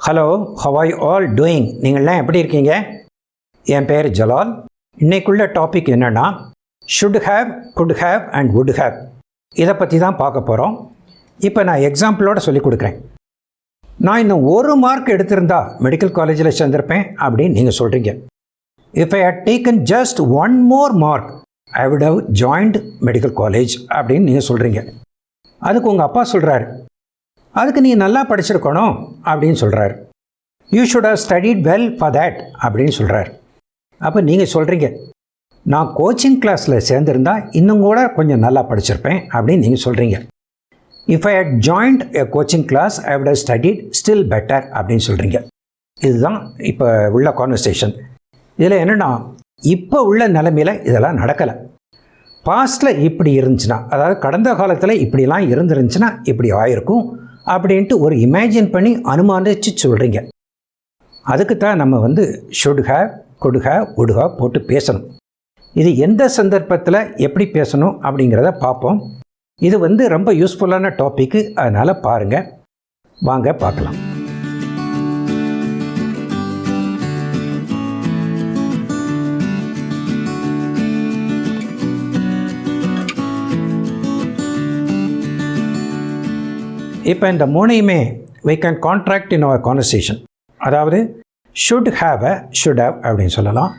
Hello, how are you all doing? நீங்கள்லாம் எப்படி இருக்கீங்க? என் பேர் ஜலால். இன்னைக்குள்ள டாபிக் என்னென்னா should have, good have and would have. இதை பற்றி தான் பார்க்க போகிறோம். இப்போ நான் எக்ஸாம்பிளோடு சொல்லிக் கொடுக்குறேன். நான் இன்னும் 1 மார்க் எடுத்திருந்தா மெடிக்கல் காலேஜில் சேர்ந்திருப்பேன் அப்படின்னு நீங்கள் சொல்கிறீங்க. If I had taken just 1 more mark I would have joined medical college அப்படின்னு நீங்கள் சொல்கிறீங்க. அதுக்கு உங்கள் அப்பா சொல்கிறாரு, அதுக்கு நீ நல்லா படிச்சிருக்கணும் அப்படின்னு சொல்கிறார். You should have studied well for that அப்படின்னு சொல்கிறார். அப்போ நீங்கள் சொல்கிறீங்க, நான் கோச்சிங் கிளாஸில் சேர்ந்துருந்தா இன்னும் கூட கொஞ்சம் நல்லா படிச்சிருப்பேன் அப்படின்னு நீங்கள் சொல்கிறீங்க. If I had joined a coaching class I would have studied still better அப்படின்னு சொல்கிறீங்க. இதுதான் இப்போ உள்ள கான்வர்சேஷன். இதில் என்னென்னா, இப்போ உள்ள நிலைமையில் இதெல்லாம் நடக்கலை. பாஸ்டில் இப்படி இருந்துச்சுன்னா, அதாவது கடந்த காலத்தில் இப்படிலாம் இருந்துருந்துச்சுன்னா இப்படி ஆயிருக்கும் அப்படின்ட்டு ஒரு இமேஜின் பண்ணி அனுமானிச்சு சொல்கிறீங்க. அதுக்கு தான் நம்ம should have, good have, would have போட்டு பேசணும். இது எந்த சந்தர்ப்பத்தில் எப்படி பேசணும் அப்படிங்கிறத பார்ப்போம். இது ரொம்ப யூஸ்ஃபுல்லான டாப்பிக்கு, அதனால் பாருங்கள். வாங்க பார்க்கலாம். இப்போ இந்த மூணையுமே we can contract in our conversation. அதாவது should have a should have அப்படின்னு சொல்லலாம்,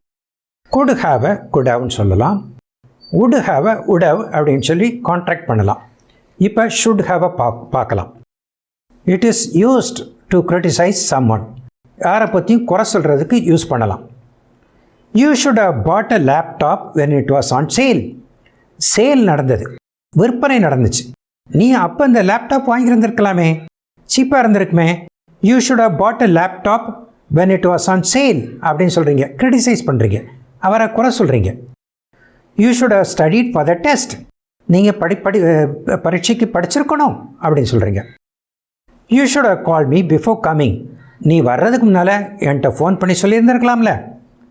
could have a could haveன்னு சொல்லலாம், would have a would have அப்படின்னு சொல்லி கான்ட்ராக்ட் பண்ணலாம். இப்போ should have a பார்க்கலாம். It is used to criticize someone. யாரை பற்றியும் குறை சொல்கிறதுக்கு யூஸ் பண்ணலாம். You should have bought a laptop when it was on sale. Sale நடந்தது, விற்பனை நடந்துச்சு. நீ அப்போ இந்த லேப்டாப் வாங்கியிருந்திருக்கலாமே, சீப்பாக இருந்திருக்குமே. You should have bought a laptop when it was on sale அப்படின்னு சொல்கிறீங்க. கிரிட்டிசைஸ் பண்ணுறீங்க, அவரை குறை சொல்கிறீங்க. You should have studied for the test. நீங்கள் பரீட்சைக்கு படிச்சிருக்கணும் அப்படின்னு சொல்கிறீங்க. You should have call me before coming. நீ வர்றதுக்கு முன்னால் என்கிட்ட ஃபோன் பண்ணி சொல்லியிருந்திருக்கலாம்ல.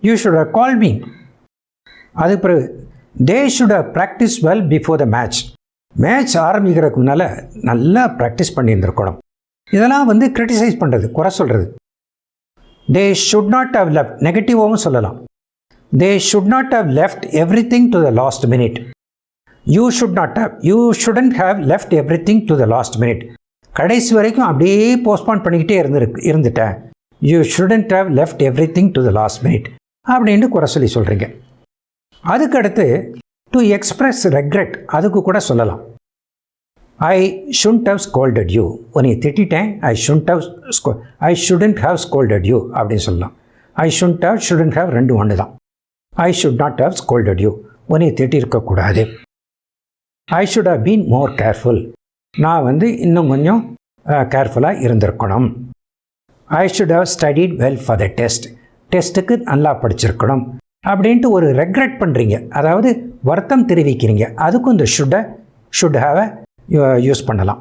You should have call me. அதுக்கு பிறகு they should have practice well before the match ஆரம்பிக்கிறதுக்கு முன்னால் நல்லா ப்ராக்டிஸ் பண்ணியிருந்திருக்கணும். இதெல்லாம் கிரிட்டிசைஸ் பண்ணுறது, குறை சொல்கிறது. They should not have left, நெகட்டிவாகவும் சொல்லலாம். They should not have left everything to the last minute. You shouldn't have left everything to the last minute. கடைசி வரைக்கும் அப்படியே போஸ்ட்பான் பண்ணிக்கிட்டே இருந்துட்டேன். You shouldn't have left everything to the last minute அப்படின்ட்டு குறை சொல்லி சொல்கிறீங்க. அதுக்கடுத்து டு எக்ஸ்பிரஸ் ரெக்ரெட், அதுக்கு கூட சொல்லலாம். I shouldn't have scolded you. உன்னை திட்டேன், I shouldn't have scolded you அப்படின்னு சொல்லலாம். ஐ ஷுடன்ட் ஹவ் ரெண்டு ஒன்று தான். I should not have scolded you, உன்னை திட்டிருக்கக்கூடாது. I should have been more careful. நான் இன்னும் கொஞ்சம் கேர்ஃபுல்லாக இருந்திருக்கணும். I should have studied well for the டெஸ்ட்டுக்கு நல்லா படிச்சிருக்கணும் அப்படின்ட்டு ஒரு ரெக்ரெட் பண்ணுறீங்க, அதாவது வருத்தம் தெரிவிக்கிறீங்க. அதுக்கும் இந்த ஷுட் ஹேவ யூஸ் பண்ணலாம்.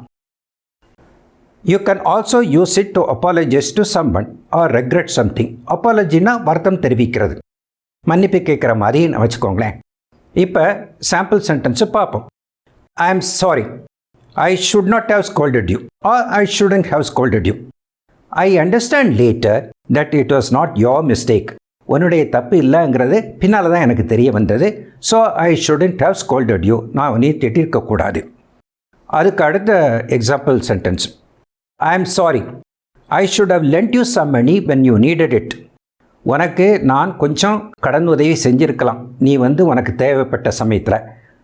You can also use it to apologise to someone or regret something. அப்பாலஜினா வருத்தம் தெரிவிக்கிறது, மன்னிப்பு கேட்குற மாதிரி வச்சுக்கோங்களேன். இப்போ சாம்பிள் சென்டென்ஸு பார்ப்போம். I am sorry, I should not have scolded you or I shouldn't have scolded you. I understand later that it was not your mistake. உன்னுடைய தப்பு இல்லைங்கிறது பின்னால் தான் எனக்கு தெரிய வந்தது. So I shouldn't have scolded you, நான் உன்னை திட்டிருக்கக்கூடாது. அதுக்கு அடுத்த example sentence, I am sorry, I should have lent you some money when you needed it. உனக்கு நான் கொஞ்சம் கடன் உதவி செஞ்சுருக்கலாம், நீ உனக்கு தேவைப்பட்ட சமயத்தில்.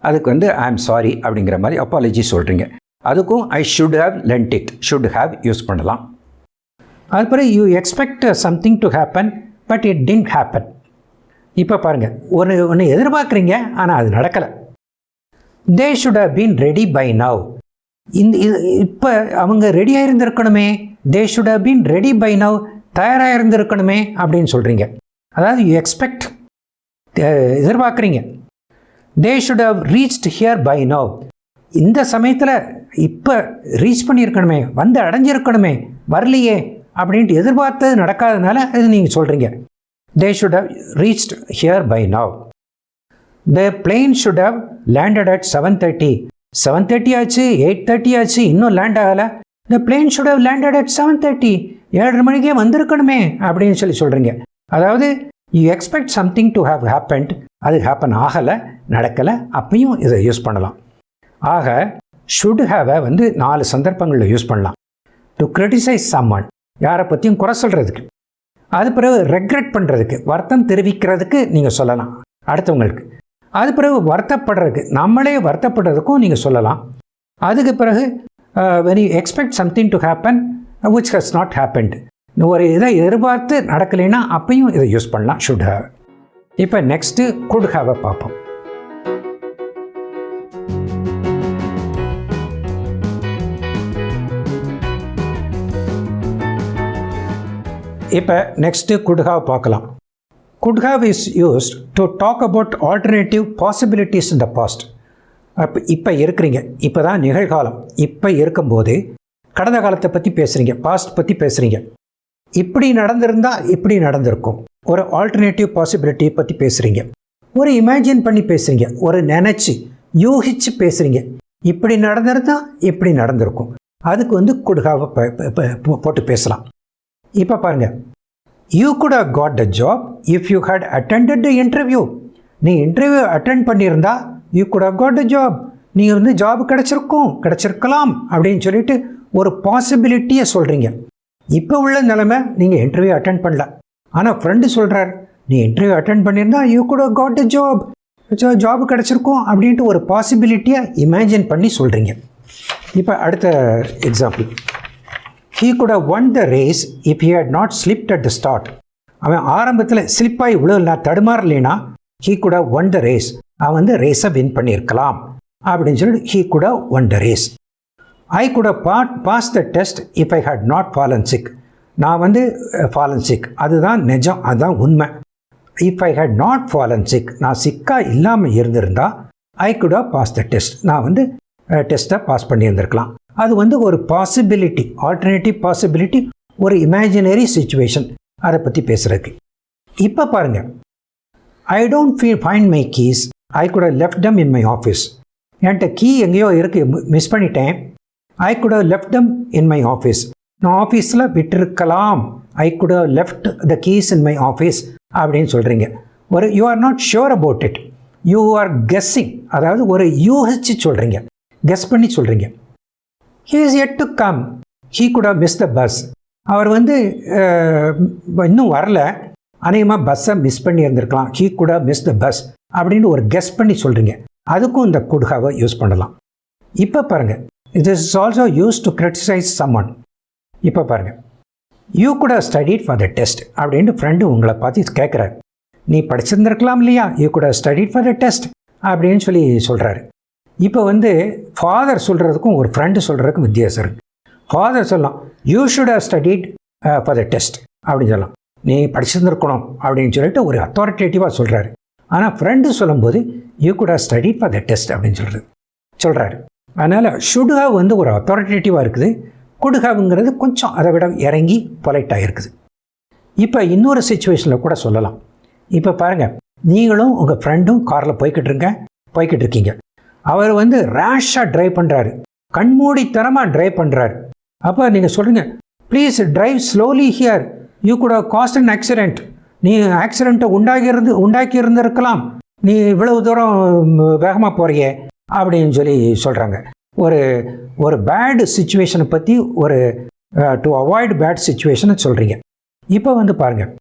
அதுக்கு ஐ ஆம் சாரி அப்படிங்கிற மாதிரி அப்பாலஜி சொல்கிறீங்க. அதுக்கும் I should have lent it, should have use பண்ணலாம். அதுக்கப்புறம் you expect something to happen but it didn't happen. இப்போ பாருங்கள், ஒன்று எதிர்பார்க்குறீங்க, ஆனால் அது நடக்கலை. They should have been ready by now. இப்போ அவங்க ரெடியாக இருந்திருக்கணுமே. They should have been ready by now, தயாராக இருந்திருக்கணுமே அப்படின்னு சொல்கிறீங்க. அதாவது யூ எக்ஸ்பெக்ட், எதிர்பார்க்குறீங்க. They should have reached here by now. இந்த சமயத்தில் இப்போ ரீச் பண்ணியிருக்கணுமே, அடைஞ்சிருக்கணுமே, வரலையே அப்படின்ட்டு எதிர்பார்த்தது நடக்காதனால அது நீங்கள் சொல்கிறீங்க. They should have reached here by now. The plane should have landed at 7:30. 7:30 ஆச்சு, 8:30 ஆச்சு, இன்னும் லேண்ட் ஆகலை. The plane should have landed at 7:30, 7:30 மணிக்கே வந்திருக்கணுமே அப்படின்னு சொல்கிறீங்க. அதாவது you expect something to have happened, அது ஹேப்பன் ஆகலை, நடக்கலை, அப்பையும் இதை யூஸ் பண்ணலாம். ஆக ஷுட் ஹாவை 4 சந்தர்ப்பங்களில் யூஸ் பண்ணலாம். டு கிரிட்டிசைஸ் சம்ஒன், யாரை பற்றியும் குறை சொல்கிறதுக்கு. அது பிறகு ரெக்ரெட் பண்ணுறதுக்கு, வருத்தம் தெரிவிக்கிறதுக்கு நீங்கள் சொல்லலாம் அடுத்தவங்களுக்கு. அது பிறகு வருத்தப்படுறதுக்கு, நம்மளே வருத்தப்படுறதுக்கும் நீங்கள் சொல்லலாம். அதுக்கு பிறகு when you expect something to happen which has not happened, ஒரு இதை எதிர்பார்த்து நடக்கலைன்னா அப்பையும் இதை யூஸ் பண்ணலாம் should have. இப்போ நெக்ஸ்ட்டு could have பார்ப்போம். இப்போ நெக்ஸ்ட்டு could have பார்க்கலாம். could have is used to talk about alternative possibilities in the past. இப்போ இருக்கிறீங்க, இப்போ தான் நிகழ்காலம், இப்போ இருக்கும்போது கடந்த காலத்தை பற்றி பேசுகிறீங்க, பாஸ்ட் பற்றி பேசுகிறீங்க. இப்படி நடந்திருந்தால் இப்படி நடந்திருக்கும், ஒரு ஆல்டர்னேட்டிவ் பாசிபிலிட்டி பற்றி பேசுகிறீங்க, ஒரு இமேஜின் பண்ணி பேசுகிறீங்க, ஒரு நினச்சி யூகிச்சு பேசுகிறீங்க. இப்படி நடந்திருந்தால் இப்படி நடந்திருக்கும், அதுக்கு could have போட்டு பேசலாம். இப்போ பாருங்கள், you could have got the job if you had attended the interview. நீ இன்டர்வியூ அட்டென்ட் பண்ணியிருந்தா you could have got the job, நீங்கள் ஜாப் கிடச்சிருக்கலாம் அப்படின்னு சொல்லிட்டு ஒரு பாசிபிலிட்டியை சொல்கிறீங்க. இப்போ உள்ள நிலைமை, நீங்கள் இன்டர்வியூ அட்டென்ட் பண்ணல, ஆனால் ஃப்ரெண்டு சொல்கிறார் நீ இன்டர்வியூ அட்டென்ட் பண்ணியிருந்தா you could have got the job, job கிடச்சிருக்கும் அப்படின்ட்டு ஒரு பாசிபிலிட்டியை இமேஜின் பண்ணி சொல்கிறீங்க. இப்போ அடுத்த example, he could have won the race if he had not slipped at the start. அவன் ஆரம்பத்தில் ஸ்லிப்பாகி விழுனா, தடுமாறலைனா he could have won the race, அவன் ரேஸை வின் பண்ணியிருக்கலாம் அப்படின்னு சொல்லிட்டு he could have won the race. I could have passed the test if I had not fallen sick. நான் fallen sick, அதுதான் நிஜம், அதுதான் உண்மை. if I had not fallen sick, நான் சிக்காக இல்லாமல் இருந்திருந்தா I could have passed the test, நான் டெஸ்ட்டை பாஸ் பண்ணியிருந்திருக்கலாம். அது ஒரு பாசிபிலிட்டி, ஆல்டர்னேட்டிவ் பாசிபிலிட்டி, ஒரு இமேஜினரி சிச்சுவேஷன், அதை பற்றி பேசுகிறதுக்கு. இப்போ பாருங்கள், I don't find my keys, I could have left them in my office. என்கிட்ட கீ எங்கேயோ இருக்குது, மிஸ் பண்ணிட்டேன். I could have left them in my office, நான் ஆஃபீஸில் விட்டுருக்கலாம். I could have left the keys in my office அப்படின்னு சொல்கிறீங்க. You are not sure about it, you are guessing, அதாவது ஒரு யூஹெச்சு சொல்கிறீங்க, கெஸ் பண்ணி சொல்கிறீங்க. he is yet to come, he could have missed the bus. அவர் இன்னும் வரல, அநேகமாக பஸ்ஸை மிஸ் பண்ணி இருந்திருக்கலாம். he could have missed the bus அப்படின்னு ஒரு கெஸ் பண்ணி சொல்கிறீங்க. அதுக்கும் இந்த could have யூஸ் பண்ணலாம். இப்போ பாருங்கள், it is also used to criticize someone. இப்போ பாருங்கள், you could have studied for the test அப்படின்ட்டு ஃப்ரெண்டு உங்களை பார்த்து கேட்குறாரு, நீ படிச்சிருந்திருக்கலாம் இல்லையா, you could have studied for the test அப்படின்னு சொல்கிறாரு. இப்போ ஃபாதர் சொல்கிறதுக்கும் ஒரு ஃப்ரெண்டு சொல்கிறதுக்கும் வித்தியாசம் இருக்குது. ஃபாதர் சொல்லலாம் you should have studied for the test அப்படின்னு சொல்லலாம், நீ படிச்சிருந்துருக்கணும் அப்படின்னு சொல்லிட்டு ஒரு அத்தாரிட்டேட்டிவாக சொல்கிறாரு. ஆனால் ஃப்ரெண்டு சொல்லும்போது you could have studied for the test அப்படின்னு சொல்கிறாரு. அதனால் ஷுட் ஹவ் ஒரு அத்தாரிட்டேட்டிவாக இருக்குது, குட் ஹவ்ங்கிறது கொஞ்சம் அதை விட இறங்கி பொலைட்டாக இருக்குது. இப்போ இன்னொரு சுச்சுவேஷனில் கூட சொல்லலாம். இப்போ பாருங்கள், நீங்களும் உங்கள் ஃப்ரெண்டும் காரில் போய்கிட்டு இருக்கீங்க. அவர் ரேஷாக ட்ரைவ் பண்ணுறாரு, கண்மூடித்தனமாக ட்ரைவ் பண்ணுறாரு. அப்போ நீங்கள் சொல்கிறீங்க, please drive slowly here, you could have caused an accident, நீ ஆக்சிடெண்ட்டை உண்டாக்கி இருந்திருக்கலாம், நீ இவ்வளவு தூரம் வேகமாக போறியே அப்படின்னு சொல்கிறாங்க. ஒரு பேட் சுச்சுவேஷனை பற்றி டு அவாய்ட் பேட் சுச்சுவேஷனை சொல்கிறீங்க. இப்போ பாருங்கள்,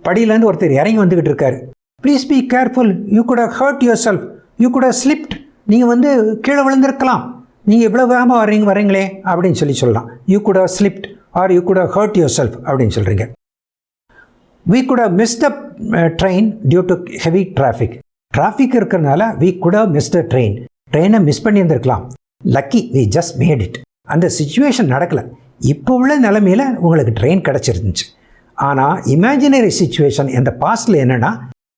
படியிலேருந்து ஒருத்தர் இறங்கி வந்துக்கிட்டு இருக்காரு, please be careful, you could have hurt yourself, you could have slipped, நீங்கள் கீழே விழுந்திருக்கலாம், நீங்கள் இவ்வளோ வேகமாக வரீங்களே அப்படின்னு சொல்லலாம். You could have slipped or you could have hurt yourself அப்படின்னு சொல்கிறீங்க. we could have missed the train due to heavy traffic. Traffic இருக்கிறதுனால we could have missed the train, ட்ரெயினை மிஸ் பண்ணியிருந்திருக்கலாம். Lucky we just made it. அந்த situation நடக்கலை, இப்போ உள்ள நிலைமையில் உங்களுக்கு ட்ரெயின் கிடச்சிருந்துச்சு. ஆனால் இமேஜினரி சிச்சுவேஷன் இந்த பாஸ்டில் என்னென்னா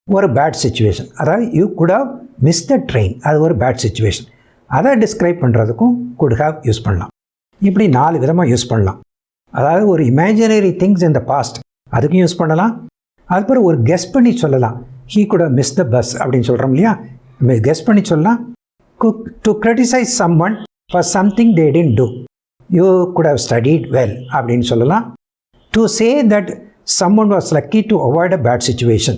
ஒரு பேட் சிச்சுவேஷன், அதாவது you could have miss the train, அது ஒரு பேட் சிச்சுவேஷன். அதை டிஸ்கிரைப் பண்ணுறதுக்கும் குட் ஹாவ் யூஸ் பண்ணலாம். இப்படி 4 விதமாக யூஸ் பண்ணலாம். அதாவது ஒரு இமேஜினரி திங்ஸ் இந்த பாஸ்ட், அதுக்கும் யூஸ் பண்ணலாம். அதுக்கப்புறம் ஒரு கெஸ் பண்ணி சொல்லலாம், he could have miss the bus அப்படின்னு சொல்கிறோம் இல்லையா, கெஸ் பண்ணி சொல்லலாம். To criticise someone, for something they didn't do. You could have studied well அப்படின்னு சொல்லலாம். To say that someone was lucky to avoid a bad situation.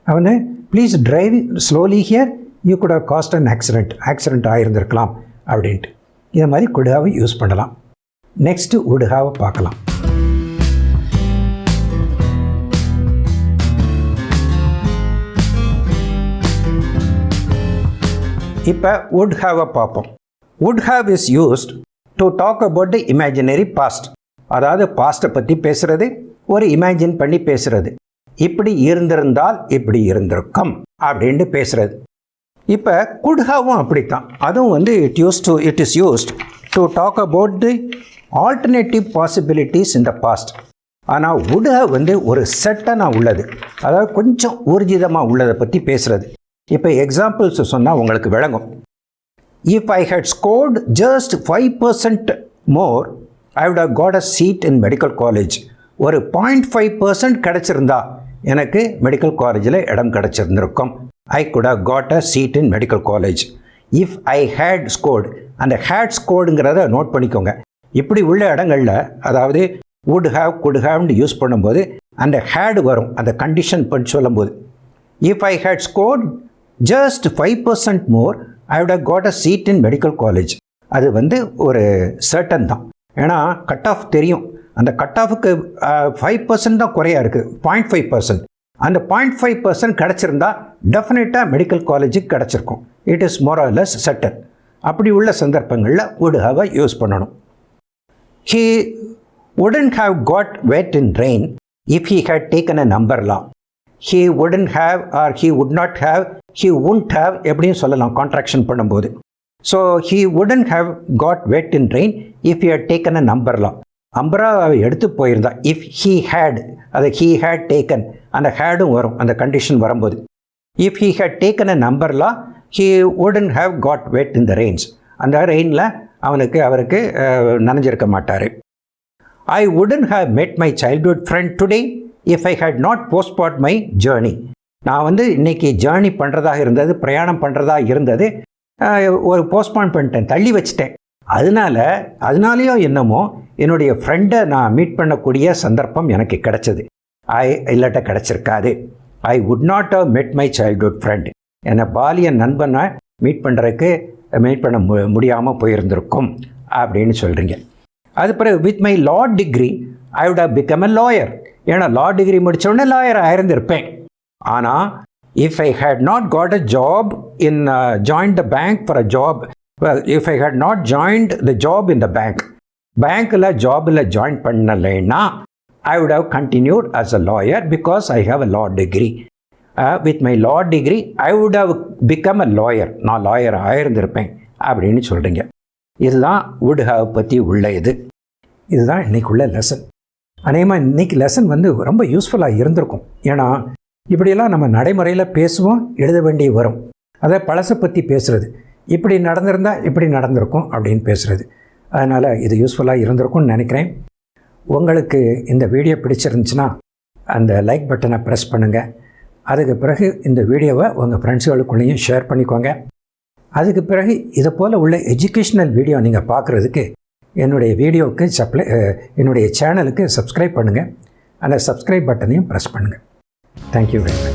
அவனு please drive slowly here, you could have caused an accident ஆகியிருந்திருக்கலாம் அப்படின்ட்டு. இதை மாதிரி could have யூஸ் பண்ணலாம். Next would have பார்க்கலாம். இப்போ would have பார்ப்போம். would have is used to talk about the imaginary past. அதாவது பாஸ்ட்டை பற்றி பேசுகிறது, ஒரு இமேஜின் பண்ணி பேசுகிறது. இப்படி இருந்திருந்தால் இப்படி இருந்திருக்கும் அப்படின்ட்டு பேசுகிறது. இப்போ could haveவும் அப்படித்தான். அதுவும் வந்து it is used to talk about the alternative possibilities in the past. ஆனால் would have வந்து ஒரு செட்டனாக உள்ளது, அதாவது கொஞ்சம் ஊர்ஜிதமாக உள்ளதை பற்றி பேசுகிறது. இப்போ எக்ஸாம்பிள்ஸ் சொன்னால் உங்களுக்கு விளங்கும். If I had scored just 5% more, I would have got a seat in medical college. ஒரு 0.5% கிடச்சிருந்தா எனக்கு மெடிக்கல் காலேஜில் இடம் கிடச்சிருந்திருக்கும். I could have got a seat in medical college. If I had scored, அந்த had scoredங்கிறத நோட் பண்ணிக்கோங்க. இப்படி உள்ள இடங்களில் அதாவது would have, could have use பண்ணும்போது அந்த had வரும், அந்த கண்டிஷன் பண்ணி சொல்லும்போது. If I had scored just 5% more, I would have got a seat in medical college. அது வந்து ஒரு சர்டன் தான். ஏன்னா கட் ஆஃப் தெரியும், அந்த கட் ஆஃபுக்கு 5% தான் குறையா இருக்குது, 0.5%. அந்த 0.5% கிடச்சிருந்தா டெஃபினட்டாக மெடிக்கல் காலேஜுக்கு கிடச்சிருக்கும். It is more or less certain. அப்படி உள்ள சந்தர்ப்பங்களில் would have யூஸ் பண்ணணும். He wouldn't have got wet in rain if he had taken an umbrella. He wouldn't have or he would not have, he wouldn't have எப்படின்னு சொல்லலாம் contraction பண்ணும்போது. So he wouldn't have got wet in rain if he had taken an umbrella. அம்பராவை எடுத்து போயிருந்தா, if he had, அது he had taken, அந்த hadடும் வரும் அந்த condition வரும்போது. If he had taken an umbrella, he wouldn't have got wet in the rains. அந்த ரெயினில் அவருக்கு நனைஞ்சிருக்க மாட்டார். I wouldn't have met my childhood friend today if I had not postponed my journey. நான் வந்து இன்றைக்கி ஜேர்னி பண்ணுறதாக இருந்தது, பிரயாணம் பண்ணுறதாக இருந்தது, ஒரு போஸ்ட்பான் பண்ணிட்டேன், தள்ளி வச்சிட்டேன். அதனாலேயோ என்னமோ என்னுடைய ஃப்ரெண்டை நான் மீட் பண்ணக்கூடிய சந்தர்ப்பம் எனக்கு கிடைச்சது. இல்லாட்ட கிடச்சிருக்காது. I would not have met my childhood friend. என்னை பாலிய நண்பனை மீட் பண்ண முடியாமல் போயிருந்திருக்கும் அப்படின்னு சொல்கிறீங்க. அது பிறகு with my law degree I would have become a lawyer. ஏன்னா லா டிகிரி முடித்தோடனே லாயர் ஆயிருந்திருப்பேன். ஆனால் if I had not got a job in joined the bank for a job, well, if I had not joined the job in the bank, பேங்க்கில் ஜாபில் join பண்ணலைன்னா I would have continued as a lawyer because I have a law degree. With my law degree I would have become a lawyer. நான் lawyer ஆயிருந்திருப்பேன் அப்படின்னு சொல்கிறீங்க. இதுதான் would have பற்றி உள்ள இதுதான் இன்றைக்குள்ள லெசன். அநேகமாக இன்றைக்கி லெசன் வந்து ரொம்ப யூஸ்ஃபுல்லாக இருந்திருக்கும். ஏன்னா இப்படியெல்லாம் நம்ம நடைமுறையில் பேசுவோம், எழுத வேண்டி வரும். அதை பழசை பற்றி பேசுகிறது, இப்படி நடந்திருந்தால் இப்படி நடந்திருக்கும் அப்படின்னு பேசுகிறது. அதனால் இது யூஸ்ஃபுல்லாக இருந்திருக்கும்னு நினைக்கிறேன். உங்களுக்கு இந்த வீடியோ பிடிச்சிருந்துச்சுன்னா அந்த லைக் பட்டனை ப்ரெஸ் பண்ணுங்கள். அதுக்கு பிறகு இந்த வீடியோவை உங்கள் ஃப்ரெண்ட்ஸுகளுக்குள்ளேயும் ஷேர் பண்ணிக்கோங்க. அதுக்கு பிறகு இதை போல் உள்ள எஜுகேஷ்னல் வீடியோ நீங்கள் பார்க்குறதுக்கு என்னுடைய வீடியோவுக்கு என்னுடைய சேனலுக்கு சப்ஸ்கிரைப் பண்ணுங்கள். அந்த சப்ஸ்கிரைப் பட்டனையும் ப்ரெஸ் பண்ணுங்கள். Thank you very much.